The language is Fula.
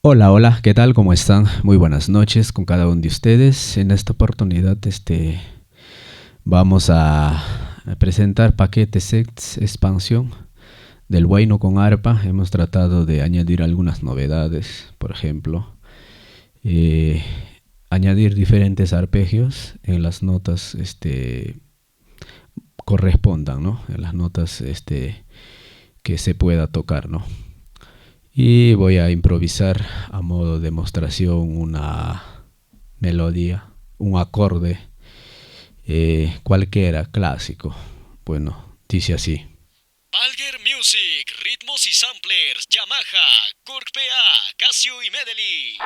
Hola, hola, ¿qué tal? ¿Cómo están? Muy buenas noches con cada uno de ustedes. En esta oportunidad, vamos a presentar paquete sets expansión del Huayno con arpa. Hemos tratado de añadir algunas novedades, por ejemplo, eh, añadir diferentes arpegios en las notas, correspondan, ¿no? En las notas, que se pueda tocar, ¿no? Y voy a improvisar a modo de demostración una melodía, un acorde cualquiera, clásico. Bueno, dice así. Balger Music, ritmos y samplers, Yamaha, Korg PA, Casio y Medley.